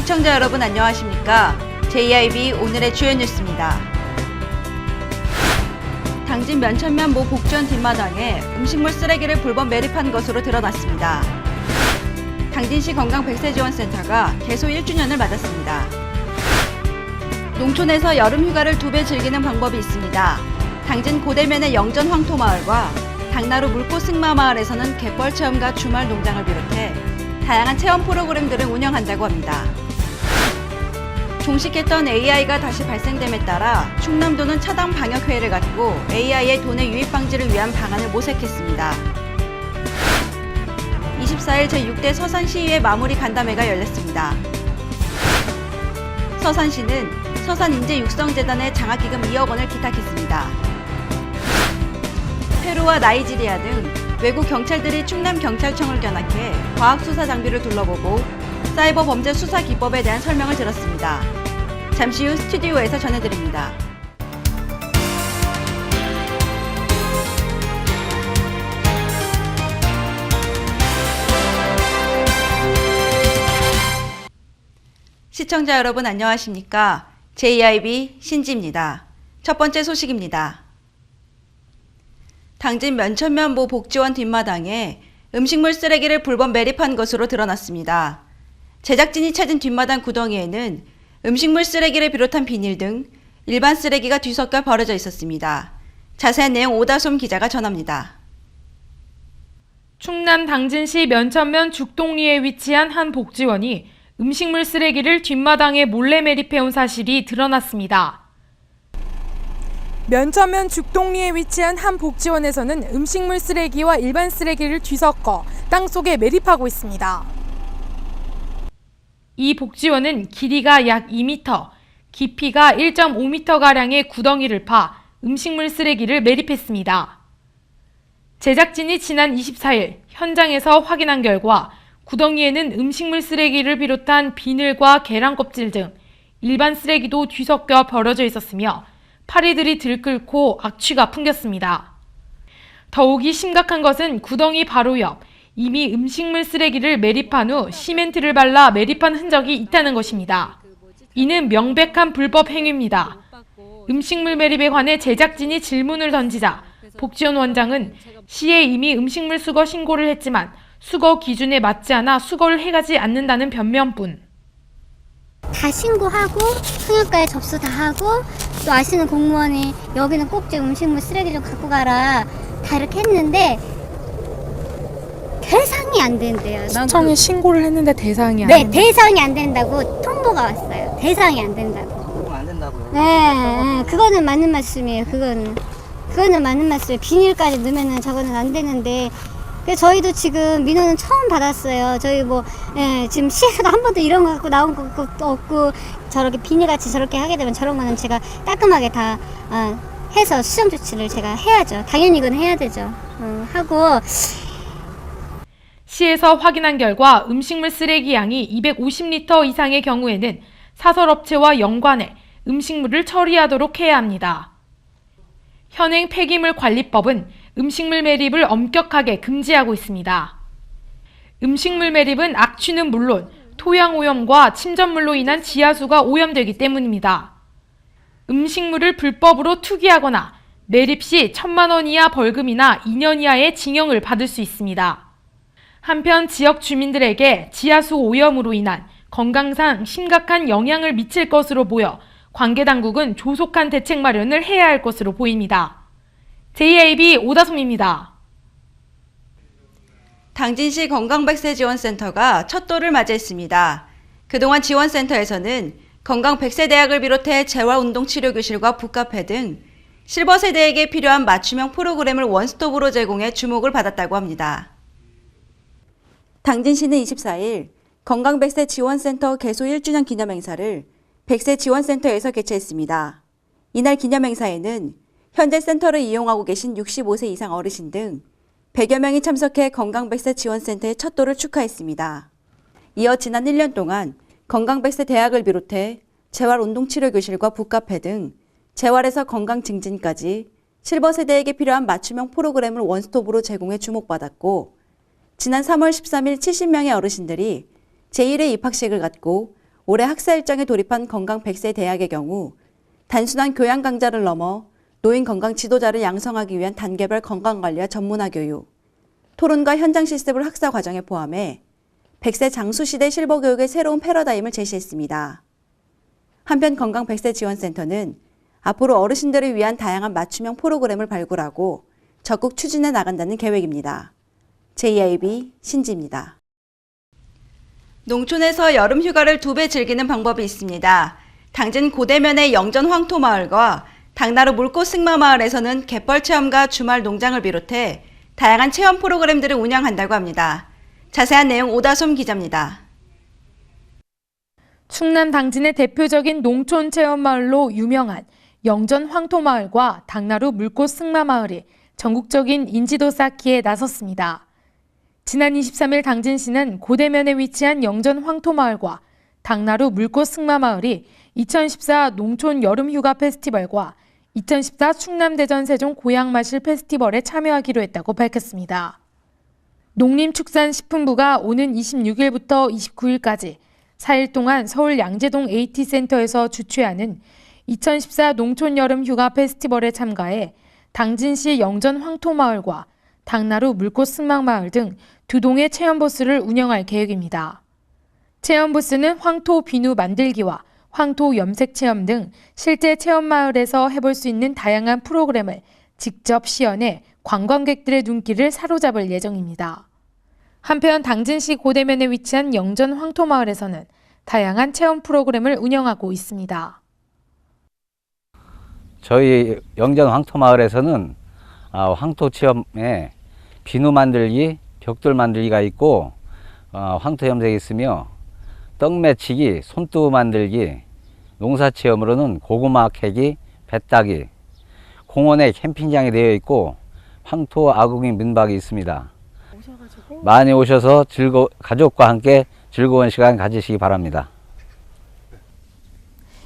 시청자 여러분 안녕하십니까? JIB 오늘의 주요 뉴스입니다. 당진 면천면 모 복지원 뒷마당에 음식물 쓰레기를 불법 매립한 것으로 드러났습니다. 당진시 건강100세지원센터가 개소 1주년을 맞았습니다. 농촌에서 여름 휴가를 2배 즐기는 방법이 있습니다. 당진 고대면의 영전 황토마을과 당나루 물꽃 승마마을에서는 갯벌 체험과 주말 농장을 비롯해 다양한 체험 프로그램들을 운영한다고 합니다. 종식했던 AI가 다시 발생됨에 따라 충남도는 차당 방역회의를 갖고 AI의 돈의 유입 방지를 위한 방안을 모색했습니다. 24일 제6대 서산시의회 마무리 간담회가 열렸습니다. 서산시는 서산인재육성재단에 장학기금 2억 원을 기탁했습니다. 페루와 나이지리아 등 외국 경찰들이 충남경찰청을 견학해 과학수사 장비를 둘러보고 사이버 범죄 수사 기법에 대한 설명을 들었습니다. 잠시 후 스튜디오에서 전해드립니다. 시청자 여러분 안녕하십니까? JIB 신지입니다. 첫 번째 소식입니다. 당진 면천면 모 복지원 뒷마당에 음식물 쓰레기를 불법 매립한 것으로 드러났습니다. 제작진이 찾은 뒷마당 구덩이에는 음식물 쓰레기를 비롯한 비닐 등 일반 쓰레기가 뒤섞여 버려져 있었습니다. 자세한 내용 오다솜 기자가 전합니다. 충남 당진시 면천면 죽동리에 위치한 한 복지원이 음식물 쓰레기를 뒷마당에 몰래 매립해온 사실이 드러났습니다. 면천면 죽동리에 위치한 한 복지원에서는 음식물 쓰레기와 일반 쓰레기를 뒤섞어 땅속에 매립하고 있습니다. 이 복지원은 길이가 약 2m, 깊이가 1.5m가량의 구덩이를 파 음식물 쓰레기를 매립했습니다. 제작진이 지난 24일 현장에서 확인한 결과 구덩이에는 음식물 쓰레기를 비롯한 비늘과 계란 껍질 등 일반 쓰레기도 뒤섞여 버려져 있었으며 파리들이 들끓고 악취가 풍겼습니다. 더욱이 심각한 것은 구덩이 바로 옆 이미 음식물 쓰레기를 매립한 후 시멘트를 발라 매립한 흔적이 있다는 것입니다. 이는 명백한 불법 행위입니다. 음식물 매립에 관해 제작진이 질문을 던지자 복지원 원장은 시에 이미 음식물 수거 신고를 했지만 수거 기준에 맞지 않아 수거를 해가지 않는다는 변명뿐. 다 신고하고 성형과에 접수 다 하고 또 아시는 공무원이 여기는 꼭 좀 음식물 쓰레기 좀 갖고 가라 다 이렇게 했는데 대상이 안 된대요. 시청에 신고를 했는데 대상이 안 네, 된다. 대상이 안 된다고 통보가 왔어요. 대상이 안 된다고. 통보가 안 된다고요? 네, 그거는 맞는 말씀이에요. 그거는 맞는 말씀이에요. 비닐까지 넣으면은 저거는 안 되는데. 그래서 저희도 지금 민원은 처음 받았어요. 저희 지금 시에서도 한 번도 이런 거 갖고 나온 것도 없고 저렇게 비닐같이 저렇게 하게 되면 저런 거는 제가 깔끔하게 다 해서 수정 조치를 제가 해야죠. 당연히 이건 해야 되죠. 하고 시에서 확인한 결과 음식물 쓰레기 양이 250리터 이상의 경우에는 사설업체와 연관해 음식물을 처리하도록 해야 합니다. 현행 폐기물 관리법은 음식물 매립을 엄격하게 금지하고 있습니다. 음식물 매립은 악취는 물론 토양 오염과 침전물로 인한 지하수가 오염되기 때문입니다. 음식물을 불법으로 투기하거나 매립 시 1,000만 원 이하 벌금이나 2년 이하의 징역을 받을 수 있습니다. 한편 지역 주민들에게 지하수 오염으로 인한 건강상 심각한 영향을 미칠 것으로 보여 관계 당국은 조속한 대책 마련을 해야 할 것으로 보입니다. JIB 오다솜입니다. 당진시 건강100세 지원센터가 첫 돌을 맞이했습니다. 그동안 지원센터에서는 건강100세대학을 비롯해 재활운동치료교실과 북카페 등 실버세대에게 필요한 맞춤형 프로그램을 원스톱으로 제공해 주목을 받았다고 합니다. 당진시는 24일 건강100세 지원센터 개소 1주년 기념행사를 100세 지원센터에서 개최했습니다. 이날 기념행사에는 현재 센터를 이용하고 계신 65세 이상 어르신 등 100여 명이 참석해 건강100세 지원센터의 첫 돌을 축하했습니다. 이어 지난 1년 동안 건강100세 대학을 비롯해 재활운동치료교실과 북카페 등 재활에서 건강 증진까지 실버 세대에게 필요한 맞춤형 프로그램을 원스톱으로 제공해 주목받았고 지난 3월 13일 70명의 어르신들이 제1회 입학식을 갖고 올해 학사 일정에 돌입한 건강 100세 대학의 경우 단순한 교양 강좌를 넘어 노인 건강 지도자를 양성하기 위한 단계별 건강관리와 전문화 교육, 토론과 현장 실습을 학사 과정에 포함해 100세 장수시대 실버교육의 새로운 패러다임을 제시했습니다. 한편 건강 100세 지원센터는 앞으로 어르신들을 위한 다양한 맞춤형 프로그램을 발굴하고 적극 추진해 나간다는 계획입니다. JIB 신지입니다. 농촌에서 여름 휴가를 2배 즐기는 방법이 있습니다. 당진 고대면의 영전 황토마을과 당나루 물꽃 승마마을에서는 갯벌 체험과 주말 농장을 비롯해 다양한 체험 프로그램들을 운영한다고 합니다. 자세한 내용 오다솜 기자입니다. 충남 당진의 대표적인 농촌 체험마을로 유명한 영전 황토마을과 당나루 물꽃 승마마을이 전국적인 인지도 쌓기에 나섰습니다. 지난 23일 당진시는 고대면에 위치한 영전 황토마을과 당나루 물꽃 승마마을이 2014 농촌 여름휴가 페스티벌과 2014 충남대전 세종 고향마실 페스티벌에 참여하기로 했다고 밝혔습니다. 농림축산식품부가 오는 26일부터 29일까지 4일 동안 서울 양재동 AT센터에서 주최하는 2014 농촌 여름휴가 페스티벌에 참가해 당진시 영전 황토마을과 당나루 물꽃 승마마을 등 2동의 체험부스를 운영할 계획입니다. 체험부스는 황토 비누 만들기와 황토 염색 체험 등 실제 체험마을에서 해볼 수 있는 다양한 프로그램을 직접 시연해 관광객들의 눈길을 사로잡을 예정입니다. 한편 당진시 고대면에 위치한 영전 황토마을에서는 다양한 체험 프로그램을 운영하고 있습니다. 저희 영전 황토마을에서는 황토 체험에 비누 만들기, 벽돌 만들기가 있고 황토 염색이 있으며 떡 매치기, 손두부 만들기, 농사 체험으로는 고구마 캐기, 배 따기, 공원에 캠핑장이 되어 있고 황토 아궁이 민박이 있습니다. 많이 오셔서 가족과 함께 즐거운 시간 가지시기 바랍니다.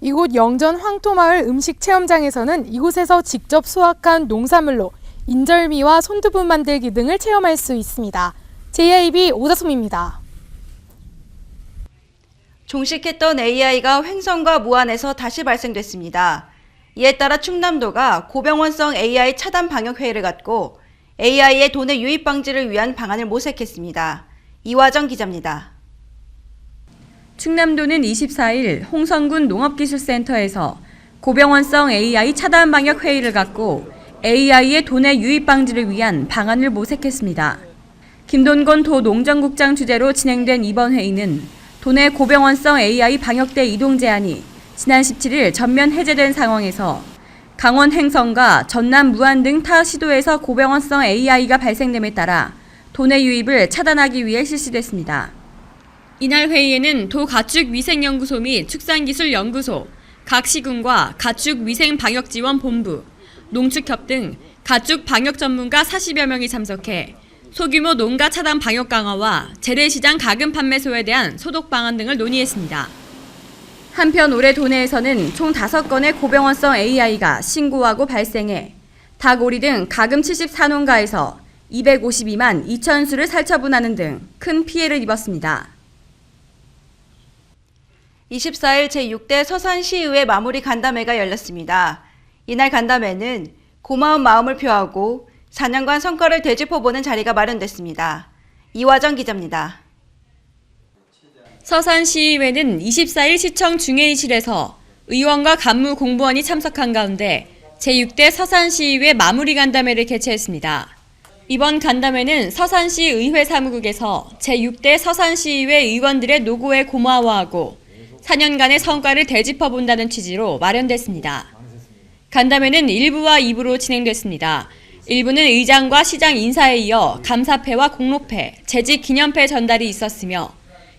이곳 영전 황토마을 음식 체험장에서는 이곳에서 직접 수확한 농산물로 인절미와 손두부 만들기 등을 체험할 수 있습니다. JIB 오다솜입니다. 종식했던 AI가 횡성과 무안에서 다시 발생됐습니다. 이에 따라 충남도가 고병원성 AI 차단 방역 회의를 갖고 AI의 도내 유입 방지를 위한 방안을 모색했습니다. 이화정 기자입니다. 충남도는 24일 홍성군 농업기술센터에서 고병원성 AI 차단 방역 회의를 갖고 AI의 도내 유입 방지를 위한 방안을 모색했습니다. 김돈건 도 농정국장 주재로 진행된 이번 회의는 도내 고병원성 AI 방역대 이동 제한이 지난 17일 전면 해제된 상황에서 강원 횡성과 전남 무안 등 타 시도에서 고병원성 AI가 발생됨에 따라 도내 유입을 차단하기 위해 실시됐습니다. 이날 회의에는 도 가축위생연구소 및 축산기술연구소, 각 시군과 가축위생방역지원본부, 농축협 등 가축 방역 전문가 40여 명이 참석해 소규모 농가 차단 방역 강화와 재래시장 가금 판매소에 대한 소독 방안 등을 논의했습니다. 한편 올해 도내에서는 총 5건의 고병원성 AI가 신고하고 발생해 닭, 오리 등 가금 74농가에서 252만 2천 수를 살처분하는 등 큰 피해를 입었습니다. 24일 제6대 서산시의회 마무리 간담회가 열렸습니다. 이날 간담회는 고마운 마음을 표하고 4년간 성과를 되짚어보는 자리가 마련됐습니다. 이화정 기자입니다. 서산시의회는 24일 시청 중회의실에서 의원과 간무 공무원이 참석한 가운데 제6대 서산시의회 마무리 간담회를 개최했습니다. 이번 간담회는 서산시 의회 사무국에서 제6대 서산시의회 의원들의 노고에 고마워하고 4년간의 성과를 되짚어본다는 취지로 마련됐습니다. 간담회는 1부와 2부로 진행됐습니다. 1부는 의장과 시장 인사에 이어 감사패와 공로패, 재직 기념패 전달이 있었으며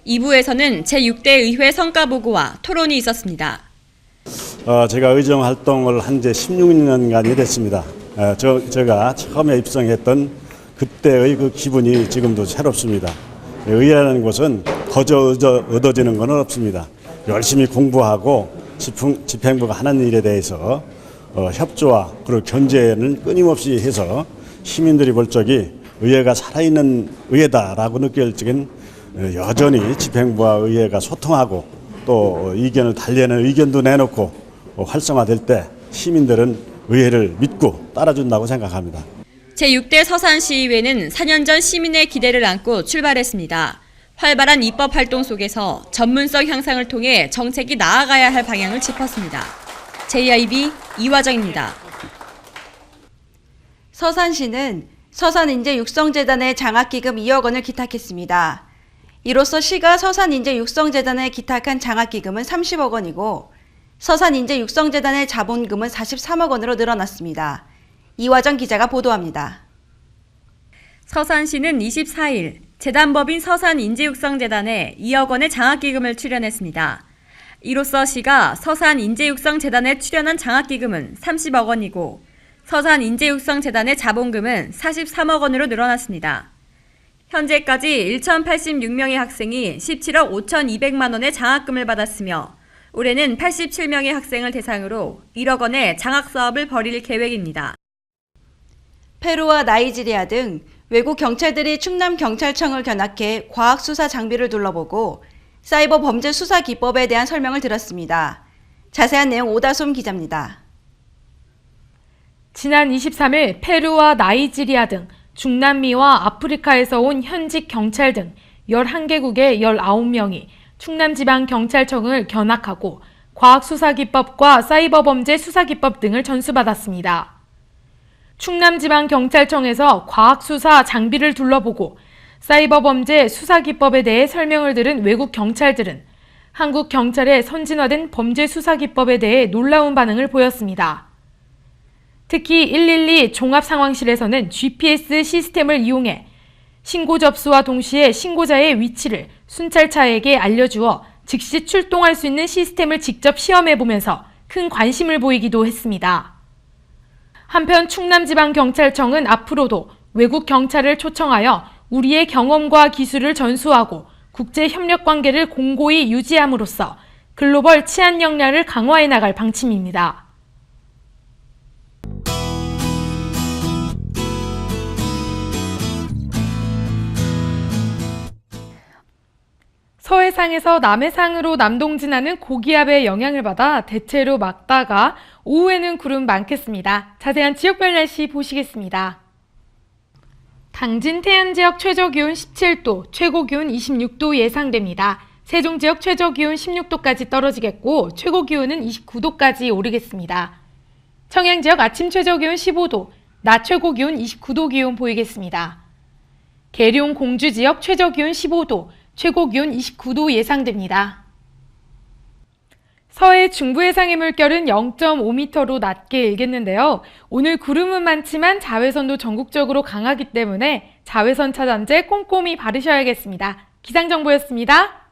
2부에서는 제6대 의회 성과보고와 토론이 있었습니다. 제가 의정 활동을 한 지 16년간이 됐습니다. 제가 처음에 입성했던 그때의 그 기분이 지금도 새롭습니다. 의회라는 곳은 거저 얻어지는 건 없습니다. 열심히 공부하고 집행부가 하는 일에 대해서 협조와 그리고 견제는 끊임없이 해서 시민들이 볼 적이 의회가 살아있는 의회다라고 느낄 적엔 여전히 집행부와 의회가 소통하고 또 의견을 달리하는 의견도 내놓고 활성화될 때 시민들은 의회를 믿고 따라준다고 생각합니다. 제6대 서산시의회는 4년 전 시민의 기대를 안고 출발했습니다. 활발한 입법 활동 속에서 전문성 향상을 통해 정책이 나아가야 할 방향을 짚었습니다. JIB 이화정입니다. 서산시는 서산인재육성재단의 장학기금 2억 원을 기탁했습니다. 이로써 시가 서산인재육성재단에 기탁한 장학기금은 30억 원이고 서산인재육성재단의 자본금은 43억 원으로 늘어났습니다. 이화정 기자가 보도합니다. 서산시는 24일 재단법인 서산인재육성재단에 2억 원의 장학기금을 출연했습니다. 이로써 시가 서산인재육성재단에 출연한 장학기금은 30억 원이고 서산인재육성재단의 자본금은 43억 원으로 늘어났습니다. 현재까지 1,086명의 학생이 17억 5,200만 원의 장학금을 받았으며 올해는 87명의 학생을 대상으로 1억 원의 장학사업을 벌일 계획입니다. 페루와 나이지리아 등 외국 경찰들이 충남경찰청을 견학해 과학수사 장비를 둘러보고 사이버 범죄 수사 기법에 대한 설명을 들었습니다. 자세한 내용 오다솜 기자입니다. 지난 23일 페루와 나이지리아 등 중남미와 아프리카에서 온 현직 경찰 등 11개국의 19명이 충남지방경찰청을 견학하고 과학수사기법과 사이버범죄 수사기법 등을 전수받았습니다. 충남지방경찰청에서 과학수사 장비를 둘러보고 사이버범죄 수사기법에 대해 설명을 들은 외국 경찰들은 한국 경찰의 선진화된 범죄 수사기법에 대해 놀라운 반응을 보였습니다. 특히 112 종합상황실에서는 GPS 시스템을 이용해 신고 접수와 동시에 신고자의 위치를 순찰차에게 알려주어 즉시 출동할 수 있는 시스템을 직접 시험해보면서 큰 관심을 보이기도 했습니다. 한편 충남지방경찰청은 앞으로도 외국 경찰을 초청하여 우리의 경험과 기술을 전수하고 국제협력 관계를 공고히 유지함으로써 글로벌 치안 역량을 강화해 나갈 방침입니다. 서해상에서 남해상으로 남동진하는 고기압의 영향을 받아 대체로 맑다가 오후에는 구름 많겠습니다. 자세한 지역별 날씨 보시겠습니다. 당진 태안 지역 최저기온 17도, 최고기온 26도 예상됩니다. 세종 지역 최저기온 16도까지 떨어지겠고 최고기온은 29도까지 오르겠습니다. 청양 지역 아침 최저기온 15도, 낮 최고기온 29도 기온 보이겠습니다. 계룡 공주 지역 최저기온 15도, 최고기온 29도 예상됩니다. 서해 중부 해상의 물결은 0.5m로 낮게 일겠는데요. 오늘 구름은 많지만 자외선도 전국적으로 강하기 때문에 자외선 차단제 꼼꼼히 바르셔야겠습니다. 기상정보였습니다.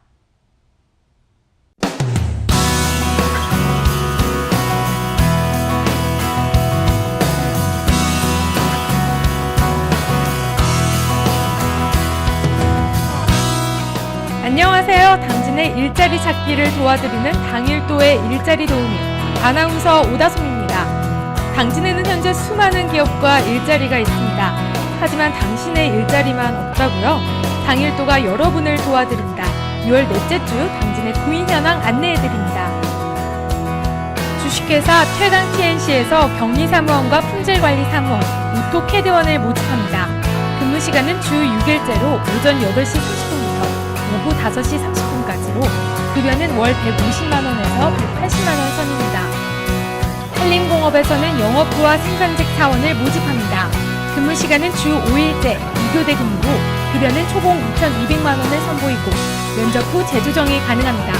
안녕하세요. 당진의 일자리 찾기를 도와드리는 당일도의 일자리 도우미 아나운서 오다솜입니다. 당진에는 현재 수많은 기업과 일자리가 있습니다. 하지만 당신의 일자리만 없다고요? 당일도가 여러분을 도와드립니다. 6월 넷째 주 당진의 구인 현황 안내해드립니다. 주식회사 최강 TNC에서 격리사무원과 품질관리사무원, 오토캐드원을 모집합니다. 근무 시간은 주 6일째로 오전 8시 30분부터 오후 5시 30분까지로 급여는 월 150만원에서 180만원 선입니다. 한림공업에서는 영업부와 생산직 사원을 모집합니다. 근무 시간은 주 5일째 2교대 근무로 급여는 초봉 2,200만원을 선보이고 면접 후 재조정이 가능합니다.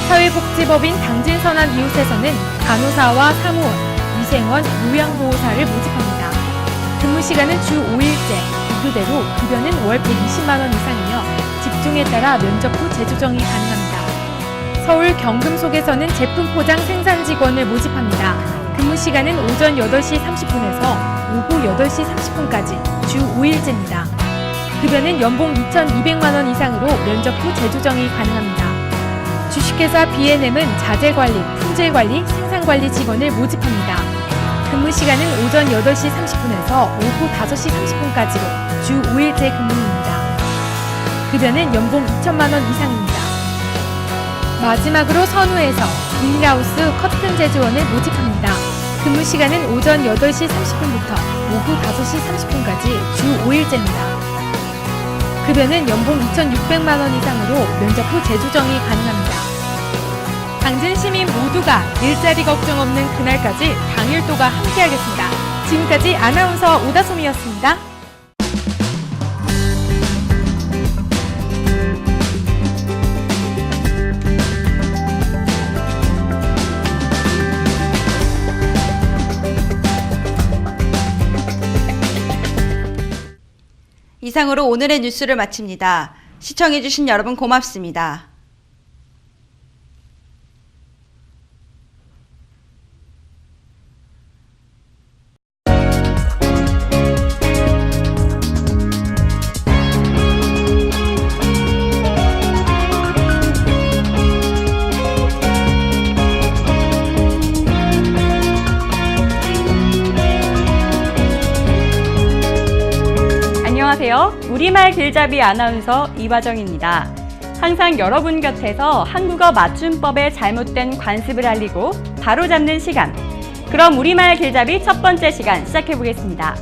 사회복지법인 당진선한 이웃에서는 간호사와 사무원, 위생원, 요양보호사를 모집합니다. 근무 시간은 주 5일째 2교대로 급여는 월 120만원 이상이며 직종에 따라 면접 후 재조정이 가능합니다. 서울 경금속에서는 제품 포장 생산 직원을 모집합니다. 근무 시간은 오전 8시 30분에서 오후 8시 30분까지 주 5일째입니다. 급여는 연봉 2,200만원 이상으로 면접 후 재조정이 가능합니다. 주식회사 B&M은 자재관리, 품질관리, 생산관리 직원을 모집합니다. 근무 시간은 오전 8시 30분에서 오후 5시 30분까지로 주 5일째 근무입니다. 급여는 연봉 2천만원 이상입니다. 마지막으로 선우에서 비닐하우스 커튼 제조원을 모집합니다. 근무 시간은 오전 8시 30분부터 오후 5시 30분까지 주 5일제입니다. 급여는 연봉 2,600만 원 이상으로 면접 후 재조정이 가능합니다. 당진 시민 모두가 일자리 걱정 없는 그날까지 당일도가 함께하겠습니다. 지금까지 아나운서 오다솜이었습니다. 이상으로 오늘의 뉴스를 마칩니다. 시청해주신 여러분 고맙습니다. 안녕하세요. 우리말 길잡이 아나운서 이화정입니다. 항상 여러분 곁에서 한국어 맞춤법의 잘못된 관습을 알리고 바로잡는 시간. 그럼 우리말 길잡이 첫 번째 시간 시작해보겠습니다.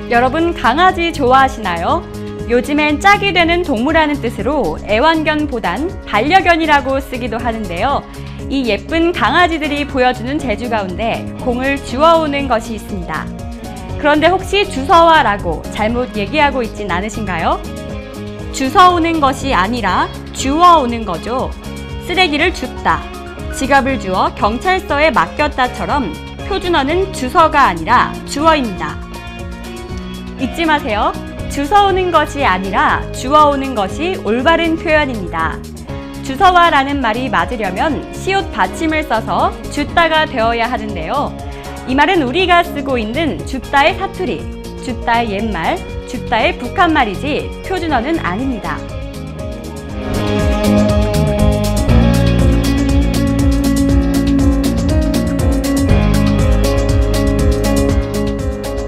여러분 강아지 좋아하시나요? 요즘엔 짝이 되는 동물하는 뜻으로 애완견보단 반려견이라고 쓰기도 하는데요. 이 예쁜 강아지들이 보여주는 재주 가운데 공을 주워오는 것이 있습니다. 그런데 혹시 주워와라고 잘못 얘기하고 있진 않으신가요? 주워오는 것이 아니라 주워오는 거죠. 쓰레기를 줍다, 지갑을 주워 경찰서에 맡겼다처럼 표준어는 주서가 아니라 주어입니다. 잊지 마세요. 주워오는 것이 아니라 주워오는 것이 올바른 표현입니다. 주워와라는 말이 맞으려면 시옷 받침을 써서 줍다가 되어야 하는데요. 이 말은 우리가 쓰고 있는 줍다의 사투리, 줍다의 옛말, 줍다의 북한말이지 표준어는 아닙니다.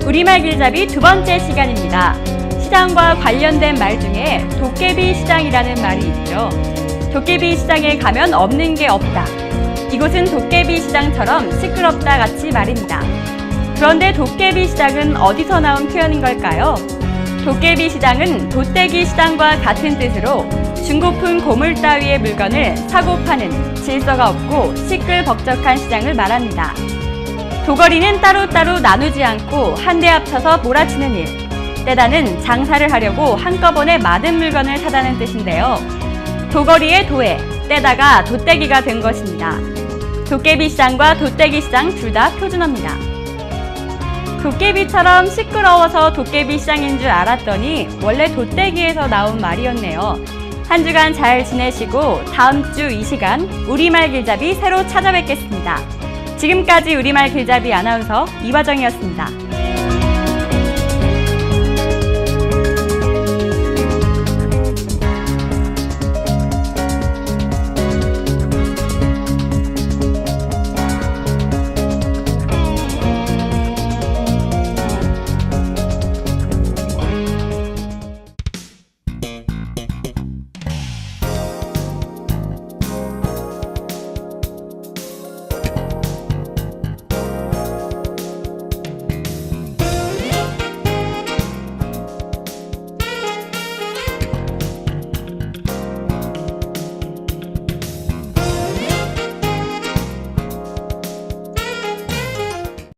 우리말 길잡이 두 번째 시간입니다. 시장과 관련된 말 중에 도깨비 시장이라는 말이 있죠. 도깨비 시장에 가면 없는 게 없다. 이곳은 도깨비 시장처럼 시끄럽다 같이 말입니다. 그런데 도깨비 시장은 어디서 나온 표현인 걸까요? 도깨비 시장은 도떼기 시장과 같은 뜻으로 중고품 고물 따위의 물건을 사고 파는 질서가 없고 시끌벅적한 시장을 말합니다. 도거리는 따로따로 나누지 않고 한데 합쳐서 몰아치는 일. 떼다는 장사를 하려고 한꺼번에 많은 물건을 사다는 뜻인데요. 도거리의 도에, 떼다가 도떼기가 된 것입니다. 도깨비 시장과 도떼기 시장 둘 다 표준어입니다. 도깨비처럼 시끄러워서 도깨비 시장인 줄 알았더니 원래 도떼기에서 나온 말이었네요. 한 주간 잘 지내시고 다음 주 이 시간 우리말 길잡이 새로 찾아뵙겠습니다. 지금까지 우리말 길잡이 아나운서 이화정이었습니다.